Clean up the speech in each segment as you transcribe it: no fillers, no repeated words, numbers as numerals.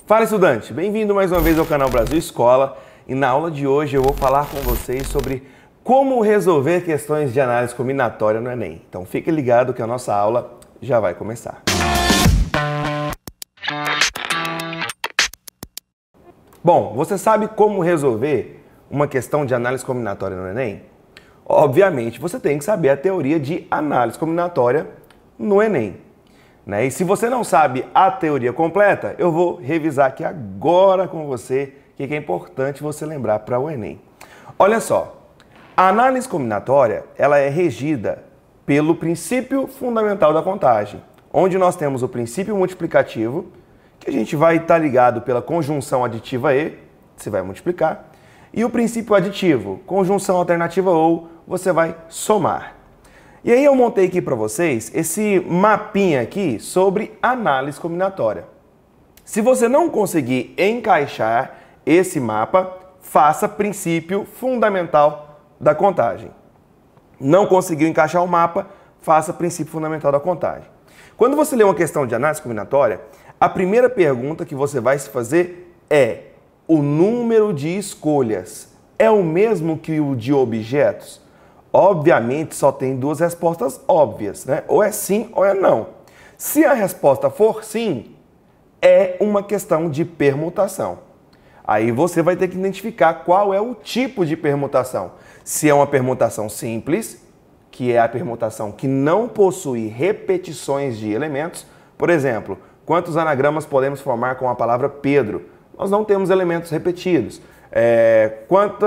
Fala, estudante! Bem-vindo mais uma vez ao canal Brasil Escola e na aula de hoje eu vou falar com vocês sobre como resolver questões de análise combinatória no Enem. Então fique ligado que a nossa aula já vai começar. Bom, você sabe como resolver uma questão de análise combinatória no Enem? Obviamente, você tem que saber a teoria de análise combinatória no Enem. E se você não sabe a teoria completa, eu vou revisar aqui agora com você o que é importante você lembrar para o Enem. Olha só, a análise combinatória ela é regida pelo princípio fundamental da contagem, onde nós temos o princípio multiplicativo, que a gente vai estar ligado pela conjunção aditiva e, você vai multiplicar, e o princípio aditivo, conjunção alternativa ou, você vai somar. E aí eu montei aqui para vocês esse mapinha aqui sobre análise combinatória. Se você não conseguir encaixar esse mapa, faça princípio fundamental da contagem. Não conseguiu encaixar o mapa, faça princípio fundamental da contagem. Quando você lê uma questão de análise combinatória, a primeira pergunta que você vai se fazer é: o número de escolhas é o mesmo que o de objetos? Obviamente, só tem duas respostas óbvias, né? Ou é sim ou é não. Se a resposta for sim, é uma questão de permutação. Aí você vai ter que identificar qual é o tipo de permutação. Se é uma permutação simples, que é a permutação que não possui repetições de elementos. Por exemplo, quantos anagramas podemos formar com a palavra Pedro? Nós não temos elementos repetidos.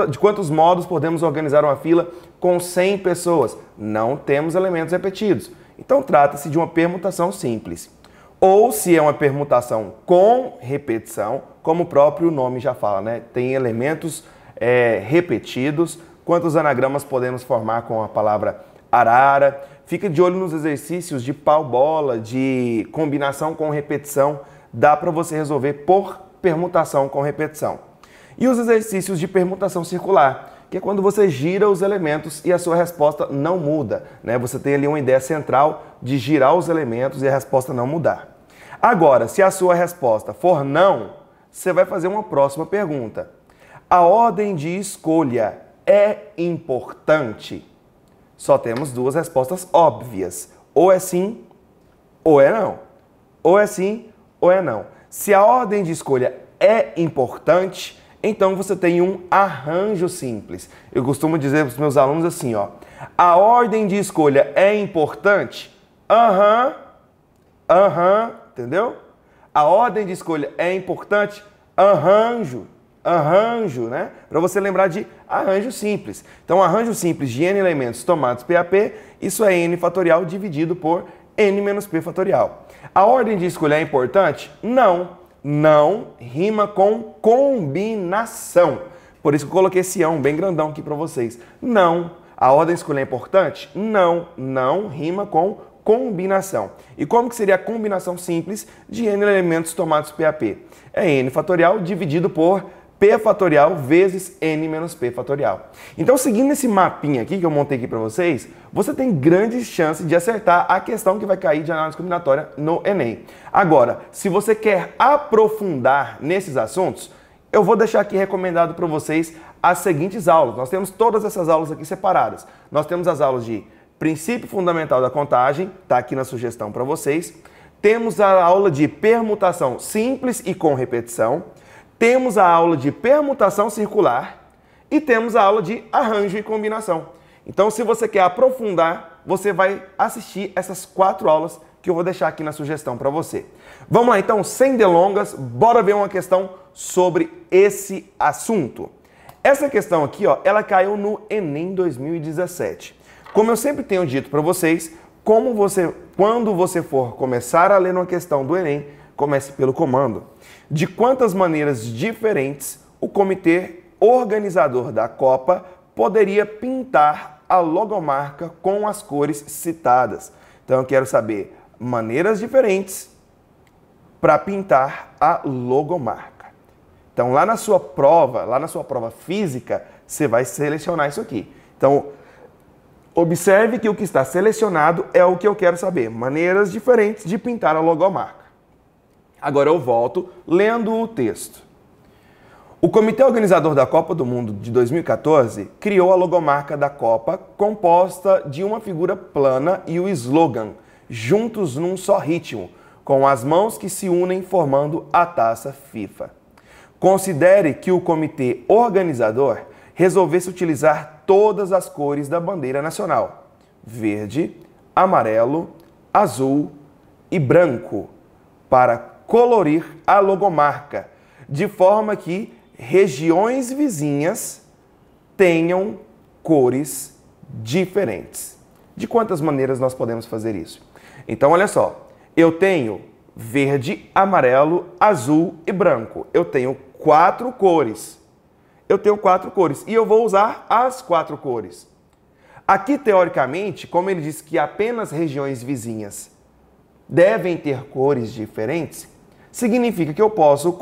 De quantos modos podemos organizar uma fila com 100 pessoas? Não temos elementos repetidos. Então trata-se de uma permutação simples. Ou se é uma permutação com repetição, como o próprio nome já fala, né? Tem elementos repetidos. Quantos anagramas podemos formar com a palavra arara? Fica de olho nos exercícios de pau-bola, de combinação com repetição. Dá para você resolver por permutação com repetição. E os exercícios de permutação circular, que é quando você gira os elementos e a sua resposta não muda, né? Você tem ali uma ideia central de girar os elementos e a resposta não mudar. Agora, se a sua resposta for não, você vai fazer uma próxima pergunta. A ordem de escolha é importante? Só temos duas respostas óbvias. Ou é sim, ou é não. Ou é sim, ou é não. Se a ordem de escolha é importante, então você tem um arranjo simples. Eu costumo dizer para os meus alunos assim, ó: a ordem de escolha é importante? Entendeu? A ordem de escolha é importante? Arranjo, né? Para você lembrar de arranjo simples. Então, arranjo simples de n elementos tomados PAP, isso é n fatorial dividido por n menos p fatorial. A ordem de escolha é importante? Não. Não rima com combinação. Por isso que eu coloquei esse ão bem grandão aqui para vocês. Não. A ordem de escolha é importante? Não. Não rima com combinação. E como que seria a combinação simples de n elementos tomados PAP? É n fatorial dividido por p fatorial vezes n menos p fatorial. Então, seguindo esse mapinha aqui que eu montei aqui para vocês, você tem grandes chances de acertar a questão que vai cair de análise combinatória no Enem. Agora, se você quer aprofundar nesses assuntos, eu vou deixar aqui recomendado para vocês as seguintes aulas. Nós temos todas essas aulas aqui separadas. Nós temos as aulas de princípio fundamental da contagem, está aqui na sugestão para vocês. Temos a aula de permutação simples e com repetição. Temos a aula de permutação circular e temos a aula de arranjo e combinação. Então, se você quer aprofundar, você vai assistir essas 4 aulas que eu vou deixar aqui na sugestão para você. Vamos lá, então, sem delongas, bora ver uma questão sobre esse assunto. Essa questão aqui, ó, ela caiu no Enem 2017. Como eu sempre tenho dito para vocês, quando você for começar a ler uma questão do Enem, comece pelo comando. De quantas maneiras diferentes o comitê organizador da Copa poderia pintar a logomarca com as cores citadas? Então eu quero saber maneiras diferentes para pintar a logomarca. Então lá na sua prova física, você vai selecionar isso aqui. Então observe que o que está selecionado é o que eu quero saber. Maneiras diferentes de pintar a logomarca. Agora eu volto lendo o texto. O comitê organizador da Copa do Mundo de 2014 criou a logomarca da Copa, composta de uma figura plana e o slogan, juntos num só ritmo, com as mãos que se unem formando a taça FIFA. Considere que o comitê organizador resolvesse utilizar todas as cores da bandeira nacional: verde, amarelo, azul e branco, para colorir a logomarca, de forma que regiões vizinhas tenham cores diferentes. De quantas maneiras nós podemos fazer isso? Então, olha só, eu tenho verde, amarelo, azul e branco. Eu tenho 4 cores. E eu vou usar as 4 cores. Aqui, teoricamente, como ele diz que apenas regiões vizinhas devem ter cores diferentes, significa que eu posso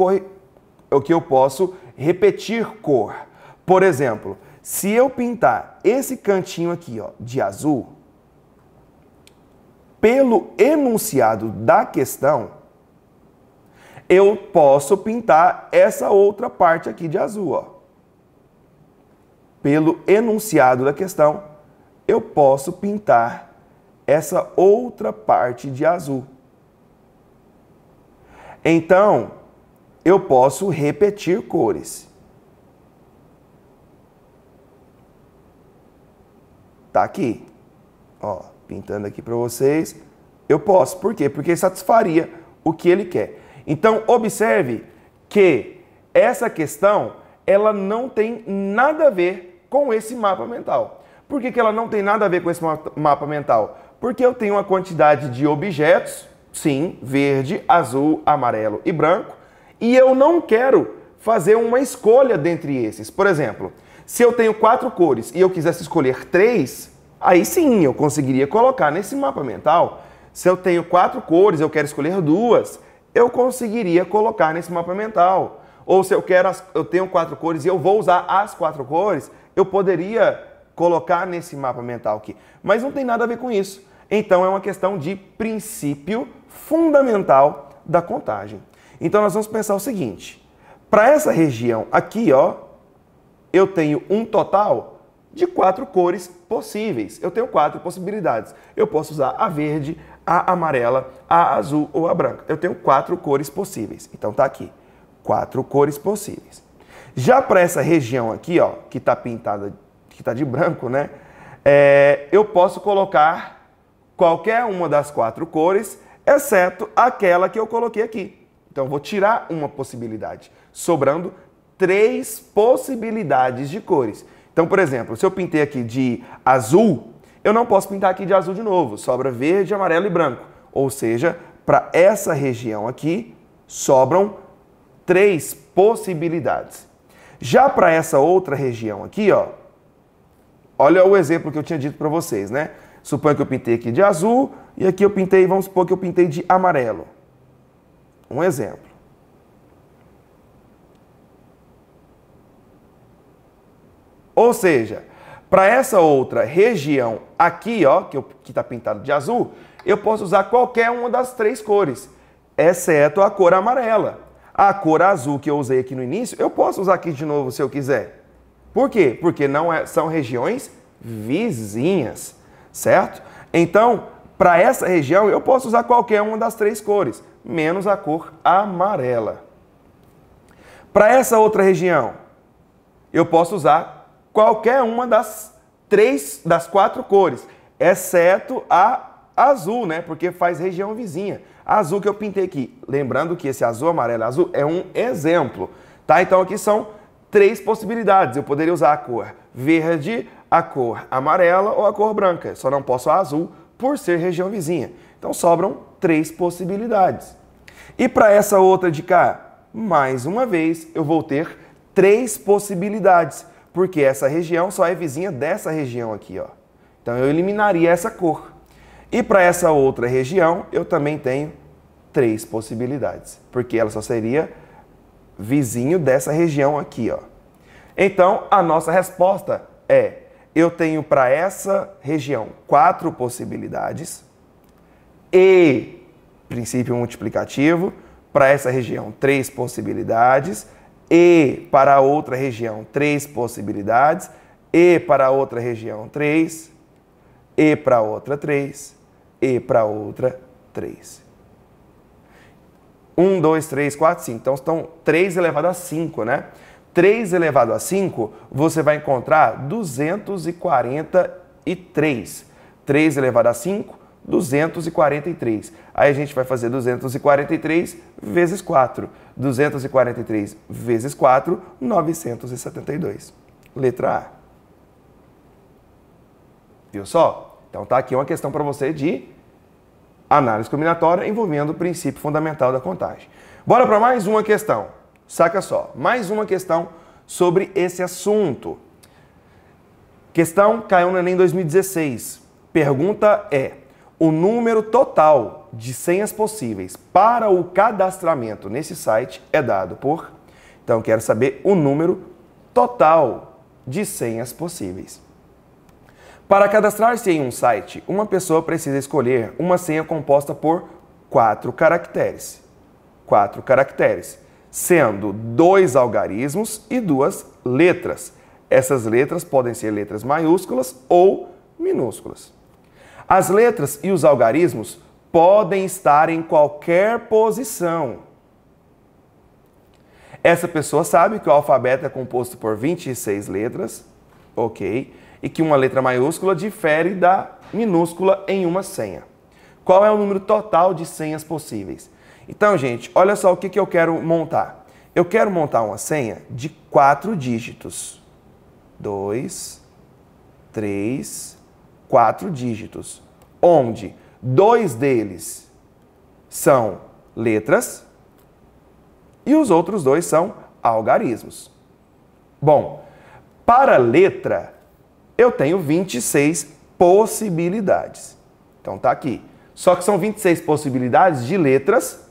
repetir cor. Por exemplo, se eu pintar esse cantinho aqui, ó, de azul, pelo enunciado da questão, eu posso pintar essa outra parte aqui de azul, ó. Pelo enunciado da questão, eu posso pintar essa outra parte de azul. Então, eu posso repetir cores. Tá aqui, ó, pintando aqui para vocês. Eu posso. Por quê? Porque satisfaria o que ele quer. Então, observe que essa questão, ela não tem nada a ver com esse mapa mental. Por que ela não tem nada a ver com esse mapa mental? Porque eu tenho uma quantidade de objetos, sim, verde, azul, amarelo e branco, e eu não quero fazer uma escolha dentre esses. Por exemplo, se eu tenho 4 cores e eu quisesse escolher 3, aí sim eu conseguiria colocar nesse mapa mental. Se eu tenho 4 cores e eu quero escolher 2, eu conseguiria colocar nesse mapa mental. Ou se eu tenho 4 cores e eu vou usar as 4 cores, eu poderia colocar nesse mapa mental aqui. Mas não tem nada a ver com isso. Então é uma questão de princípio fundamental da contagem. Então nós vamos pensar o seguinte: para essa região aqui, ó, eu tenho um total de 4 cores possíveis. Eu tenho 4 possibilidades. Eu posso usar a verde, a amarela, a azul ou a branca. Eu tenho 4 cores possíveis. Então tá aqui, 4 cores possíveis. Já para essa região aqui, ó, que está pintada, que está de branco, né? Eu posso colocar qualquer uma das 4 cores, exceto aquela que eu coloquei aqui. Então, eu vou tirar uma possibilidade, sobrando 3 possibilidades de cores. Então, por exemplo, se eu pintei aqui de azul, eu não posso pintar aqui de azul de novo. Sobra verde, amarelo e branco. Ou seja, para essa região aqui, sobram 3 possibilidades. Já para essa outra região aqui, ó, olha o exemplo que eu tinha dito para vocês, né? Suponha que eu pintei aqui de azul e aqui eu pintei, vamos supor que eu pintei de amarelo. Um exemplo. Ou seja, para essa outra região aqui, ó, que está pintado de azul, eu posso usar qualquer uma das 3 cores, exceto a cor amarela. A cor azul que eu usei aqui no início, eu posso usar aqui de novo se eu quiser. Por quê? Porque são regiões vizinhas, certo? Então, para essa região, eu posso usar qualquer uma das 3 cores, menos a cor amarela. Para essa outra região, eu posso usar qualquer uma das 4 cores, exceto a azul, né? Porque faz região vizinha. A azul que eu pintei aqui. Lembrando que esse azul, amarelo, azul é um exemplo, tá? Então aqui são 3 possibilidades. Eu poderia usar a cor verde, a cor amarela ou a cor branca. Só não posso a azul por ser região vizinha. Então sobram 3 possibilidades. E para essa outra de cá, mais uma vez, eu vou ter 3 possibilidades, porque essa região só é vizinha dessa região aqui, ó. Então eu eliminaria essa cor. E para essa outra região, eu também tenho 3 possibilidades, porque ela só seria vizinho dessa região aqui, ó. Então, a nossa resposta é: eu tenho para essa região 4 possibilidades e princípio multiplicativo, Para essa região, 3 possibilidades. E para outra região, 3 possibilidades. E para outra região, 3. E para outra, 3. E para outra, 3. 1, 2, 3, 4, 5. Então, estão 3 elevado a 5, né? 3 elevado a 5, você vai encontrar 243. 3 elevado a 5, 243. Aí a gente vai fazer 243 vezes 4. 243 vezes 4, 972. Letra A. Viu só? Então tá aqui uma questão para você de análise combinatória envolvendo o princípio fundamental da contagem. Bora para mais uma questão. Saca só, mais uma questão sobre esse assunto. Questão caiu no Enem 2016. Pergunta é: o número total de senhas possíveis para o cadastramento nesse site é dado por... Então, quero saber o número total de senhas possíveis. Para cadastrar-se em um site, uma pessoa precisa escolher uma senha composta por 4 caracteres. 4 caracteres, sendo 2 algarismos e 2 letras. Essas letras podem ser letras maiúsculas ou minúsculas. As letras e os algarismos podem estar em qualquer posição. Essa pessoa sabe que o alfabeto é composto por 26 letras, ok? E que uma letra maiúscula difere da minúscula em uma senha. Qual é o número total de senhas possíveis? Então, gente, olha só o que eu quero montar. Eu quero montar uma senha de 4 dígitos. 2, 3, 4 dígitos. Onde 2 deles são letras e os outros 2 são algarismos. Bom, para letra, eu tenho 26 possibilidades. Então tá aqui. Só que são 26 possibilidades de letras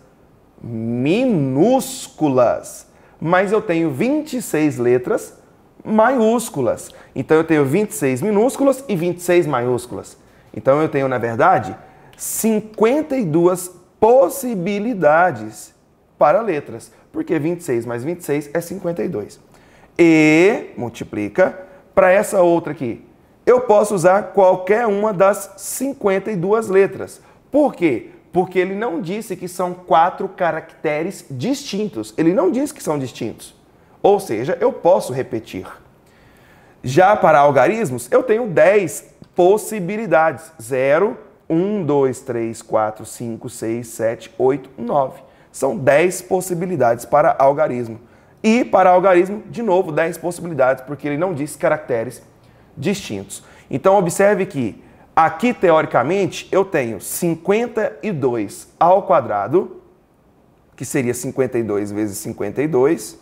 minúsculas. Mas eu tenho 26 letras maiúsculas. Então eu tenho 26 minúsculas e 26 maiúsculas. Então eu tenho, na verdade, 52 possibilidades para letras. Porque 26 mais 26 é 52. E multiplica para essa outra aqui. Eu posso usar qualquer uma das 52 letras. Por quê? Porque ele não disse que são 4 caracteres distintos. Ele não disse que são distintos. Ou seja, eu posso repetir. Já para algarismos, eu tenho 10 possibilidades. 0, 1, 2, 3, 4, 5, 6, 7, 8, 9. São 10 possibilidades para algarismo. E para algarismo, de novo, 10 possibilidades, porque ele não disse caracteres distintos. Então, observe que aqui, teoricamente, eu tenho 52 ao quadrado, que seria 52 vezes 52,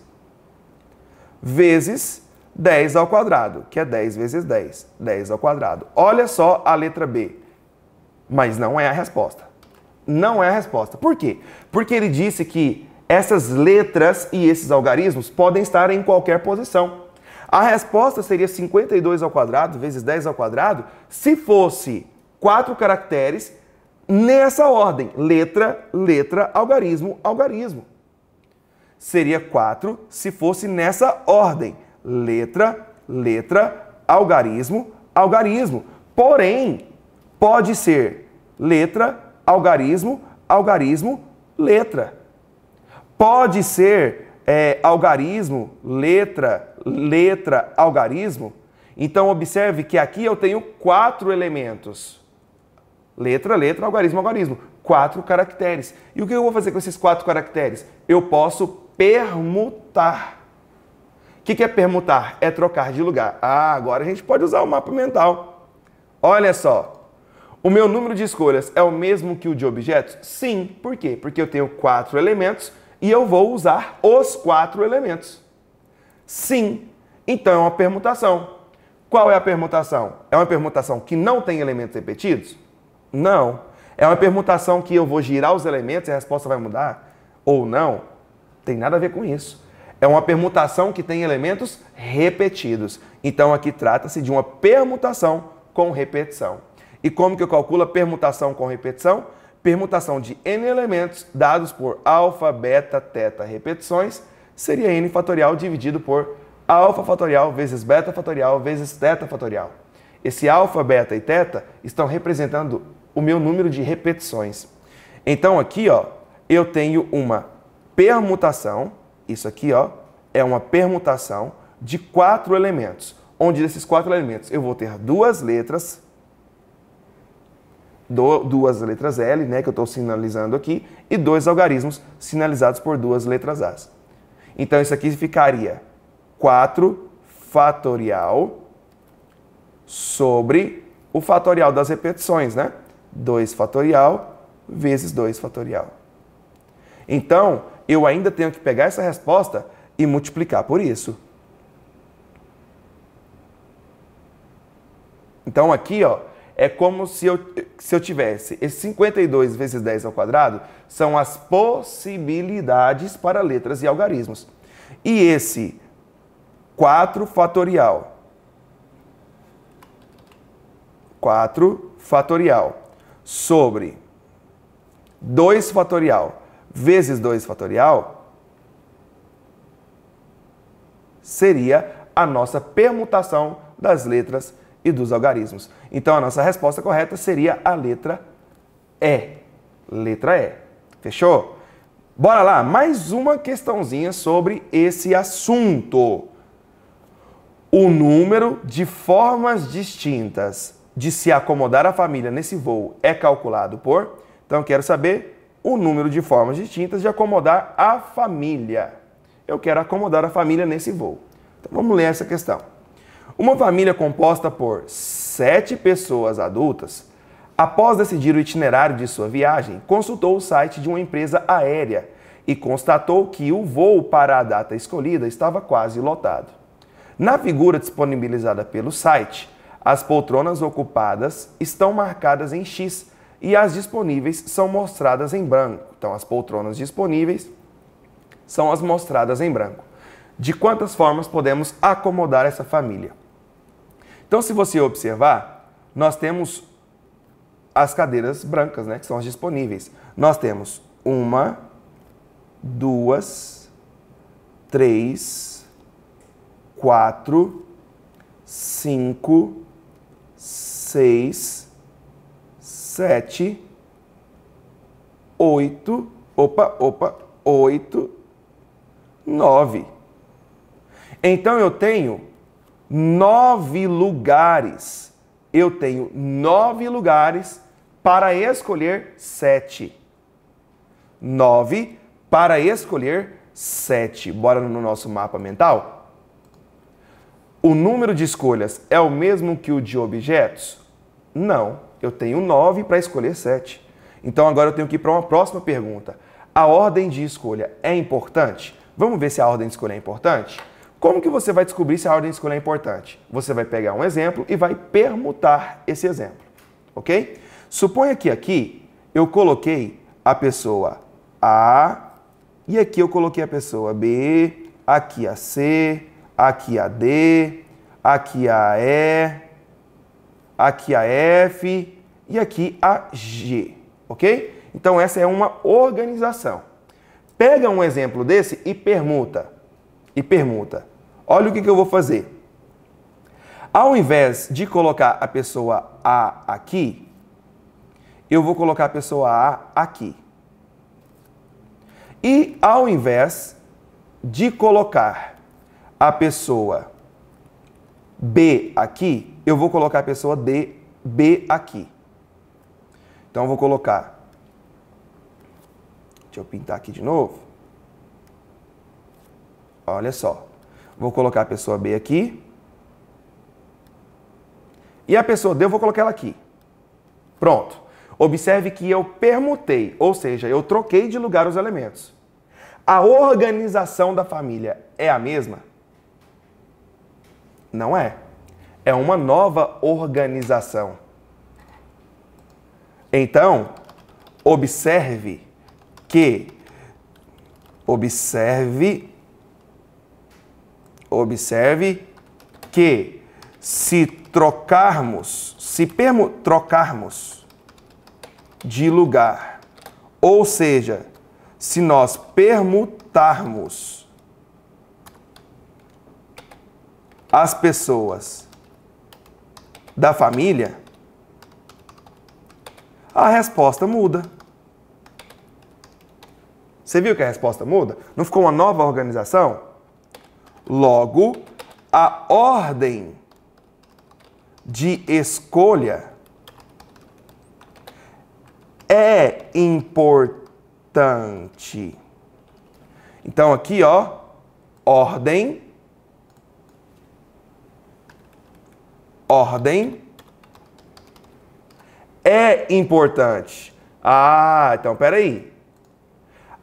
vezes 10 ao quadrado, que é 10 vezes 10, 10 ao quadrado. Olha só a letra B, mas não é a resposta. Não é a resposta. Por quê? Porque ele disse que essas letras e esses algarismos podem estar em qualquer posição. A resposta seria 52 ao quadrado vezes 10 ao quadrado se fosse 4 caracteres nessa ordem. Letra, letra, algarismo, algarismo. Seria 4 se fosse nessa ordem. Letra, letra, algarismo, algarismo. Porém, pode ser letra, algarismo, algarismo, letra. Pode ser algarismo, letra, letra, algarismo. Então, observe que aqui eu tenho 4 elementos. Letra, letra, algarismo, algarismo. 4 caracteres. E o que eu vou fazer com esses 4 caracteres? Eu posso permutar. O que é permutar? É trocar de lugar. Ah, agora a gente pode usar o mapa mental. Olha só. O meu número de escolhas é o mesmo que o de objetos? Sim. Por quê? Porque eu tenho 4 elementos e eu vou usar os 4 elementos. Sim. Então é uma permutação. Qual é a permutação? É uma permutação que não tem elementos repetidos? Não. É uma permutação que eu vou girar os elementos e a resposta vai mudar? Ou não? Tem nada a ver com isso. É uma permutação que tem elementos repetidos. Então aqui trata-se de uma permutação com repetição. E como que eu calculo a permutação com repetição? permutação de n elementos dados por alfa, beta, teta repetições seria n fatorial dividido por alfa fatorial vezes beta fatorial vezes teta fatorial. Esse alfa, beta e teta estão representando o meu número de repetições. Então aqui, ó, eu tenho uma permutação, isso aqui, ó, é uma permutação de 4 elementos, onde desses 4 elementos eu vou ter duas letras L, né, que eu estou sinalizando aqui, e 2 algarismos sinalizados por 2 letras A. Então isso aqui ficaria 4 fatorial sobre o fatorial das repetições, né? 2 fatorial vezes 2 fatorial. Então, eu ainda tenho que pegar essa resposta e multiplicar por isso. Então, aqui, ó, é como se eu tivesse esse 52 vezes 10 ao quadrado, são as possibilidades para letras e algarismos. E esse 4 fatorial sobre 2 fatorial vezes 2 fatorial seria a nossa permutação das letras e dos algarismos. Então, a nossa resposta correta seria a letra E. Letra E. Fechou? Bora lá, mais uma questãozinha sobre esse assunto. O número de formas distintas de se acomodar a família nesse voo é calculado por... Então, eu quero saber o número de formas distintas de acomodar a família. Eu quero acomodar a família nesse voo. Então, vamos ler essa questão. Uma família composta por 7 pessoas adultas, após decidir o itinerário de sua viagem, consultou o site de uma empresa aérea e constatou que o voo para a data escolhida estava quase lotado. Na figura disponibilizada pelo site, as poltronas ocupadas estão marcadas em X e as disponíveis são mostradas em branco. Então, as poltronas disponíveis são as mostradas em branco. De quantas formas podemos acomodar essa família? Então, se você observar, nós temos as cadeiras brancas, né, que são as disponíveis. Nós temos 1, 2, 3, 4, 5, 6, 7, 8, 9. Então, eu tenho 9 lugares. Eu tenho 9 lugares para escolher 7. 9 para escolher 7. Bora no nosso mapa mental? O número de escolhas é o mesmo que o de objetos? Não. Eu tenho 9 para escolher 7. Então, agora eu tenho que ir para uma próxima pergunta. A ordem de escolha é importante? Vamos ver se a ordem de escolha é importante? Como que você vai descobrir se a ordem de escolha é importante? Você vai pegar um exemplo e vai permutar esse exemplo, ok? Suponha que aqui eu coloquei a pessoa A e aqui eu coloquei a pessoa B, aqui a C, aqui a D, aqui a E, aqui a F e aqui a G, ok? Então essa é uma organização. Pega um exemplo desse e permuta. Olha o que eu vou fazer. Ao invés de colocar a pessoa A aqui, eu vou colocar a pessoa A aqui. E ao invés de colocar a pessoa B aqui, eu vou colocar a pessoa B aqui. Então eu vou colocar... Deixa eu pintar aqui de novo. Olha só. Vou colocar a pessoa B aqui. E a pessoa D eu vou colocar ela aqui. Pronto. Observe que eu permutei, ou seja, eu troquei de lugar os elementos. A organização da família é a mesma? Não é. É uma nova organização. Então, observe que se trocarmos de lugar Ou seja, se nós permutarmos as pessoas da família, a resposta muda. Você viu que a resposta muda? Não ficou uma nova organização? Logo, a ordem de escolha é importante. Então aqui, ó, ordem é importante. Ah, então peraí.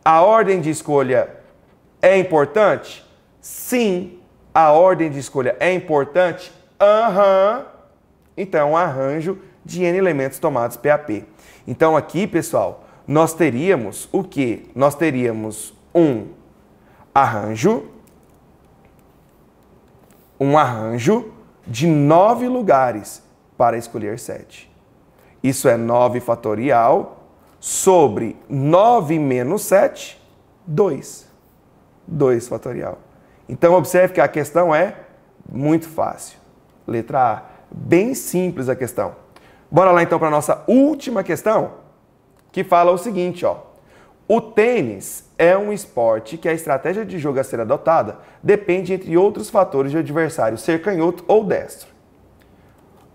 A ordem de escolha é importante? Sim, a ordem de escolha é importante? Aham. Então, um arranjo de N elementos tomados PAP. Então, aqui, pessoal, nós teríamos o quê? Nós teríamos um arranjo de 9 lugares para escolher 7. Isso é 9 fatorial sobre 9 menos 7, 2. 2 fatorial. Então, observe que a questão é muito fácil. Letra A. Bem simples a questão. Bora lá, então, para a nossa última questão, que fala o seguinte, ó. O tênis é um esporte que a estratégia de jogo a ser adotada depende, entre outros fatores, de adversário ser canhoto ou destro.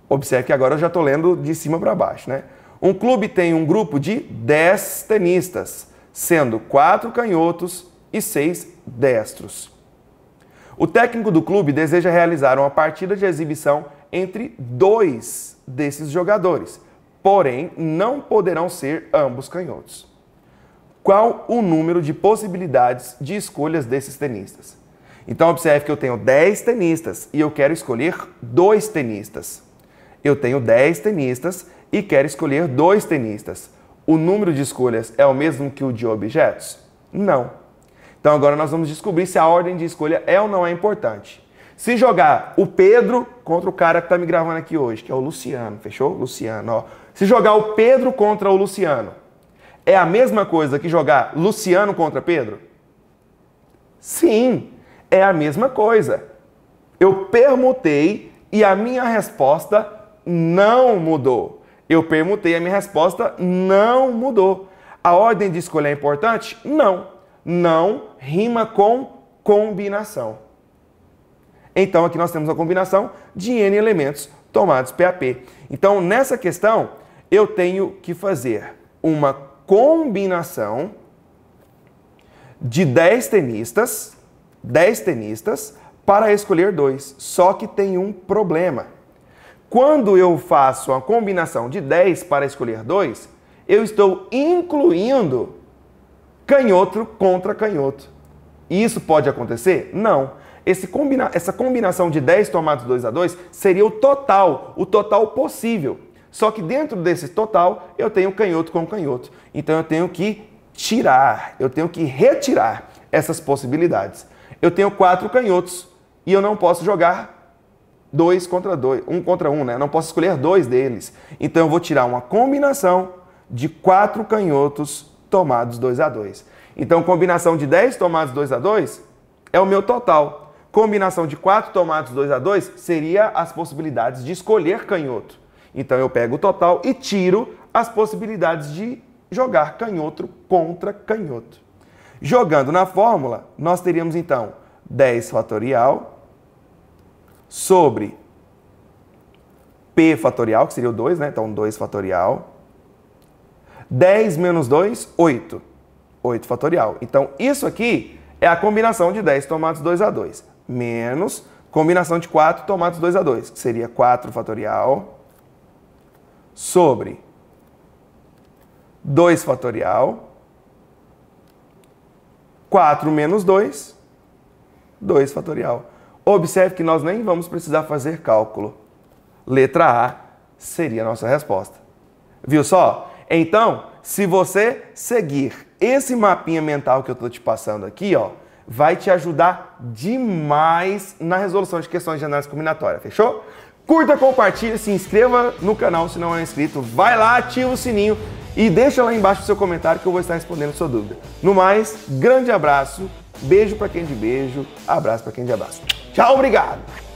Observe que agora eu já estou lendo de cima para baixo, né? Um clube tem um grupo de 10 tenistas, sendo 4 canhotos e 6 destros. O técnico do clube deseja realizar uma partida de exibição entre 2 desses jogadores, porém não poderão ser ambos canhotos. Qual o número de possibilidades de escolhas desses tenistas? Então observe que eu tenho 10 tenistas e eu quero escolher 2 tenistas. Eu tenho 10 tenistas e quero escolher 2 tenistas. O número de escolhas é o mesmo que o de objetos? Não. Então agora nós vamos descobrir se a ordem de escolha é ou não é importante. Se jogar o Pedro contra o cara que está me gravando aqui hoje, que é o Luciano, fechou? Luciano, ó. Se jogar o Pedro contra o Luciano, é a mesma coisa que jogar Luciano contra Pedro? Sim, é a mesma coisa. Eu permutei e a minha resposta não mudou. Eu permutei, a minha resposta não mudou. A ordem de escolha é importante? Não. Não rima com combinação. Então, aqui nós temos a combinação de N elementos tomados PAP. Então, nessa questão, eu tenho que fazer uma combinação de 10 tenistas para escolher 2. Só que tem um problema. Quando eu faço a combinação de 10 para escolher 2, eu estou incluindo canhoto contra canhoto. E isso pode acontecer? Não. Essa combinação de 10 tomados 2 a 2 seria o total possível. Só que dentro desse total, eu tenho canhoto com canhoto. Então eu tenho que retirar essas possibilidades. Eu tenho 4 canhotos e eu não posso jogar 2 contra 2, 1 contra 1, né? Eu não posso escolher 2 deles. Então eu vou tirar uma combinação de 4 canhotos tomados 2 a 2. Então combinação de 10 tomados 2 a 2 é o meu total. Combinação de 4 tomados 2 a 2 seria as possibilidades de escolher canhoto. Então eu pego o total e tiro as possibilidades de jogar canhoto contra canhoto. Jogando na fórmula, nós teríamos então 10 fatorial sobre P fatorial, que seria o 2, né? Então 2 fatorial. 10 menos 2, 8. 8 fatorial. Então isso aqui é a combinação de 10 tomados 2 a 2. Menos combinação de 4 tomados 2 a 2, que seria 4 fatorial. Sobre 2 fatorial. 4 menos 2, 2 fatorial. Observe que nós nem vamos precisar fazer cálculo. Letra A seria a nossa resposta. Viu só? Então, se você seguir esse mapinha mental que eu estou te passando aqui, ó, vai te ajudar demais na resolução de questões de análise combinatória, fechou? Curta, compartilha, se inscreva no canal se não é inscrito, vai lá, ativa o sininho E deixa lá embaixo o seu comentário que eu vou estar respondendo a sua dúvida. No mais, grande abraço, beijo para quem de beijo, abraço para quem de abraço. Tchau, obrigado!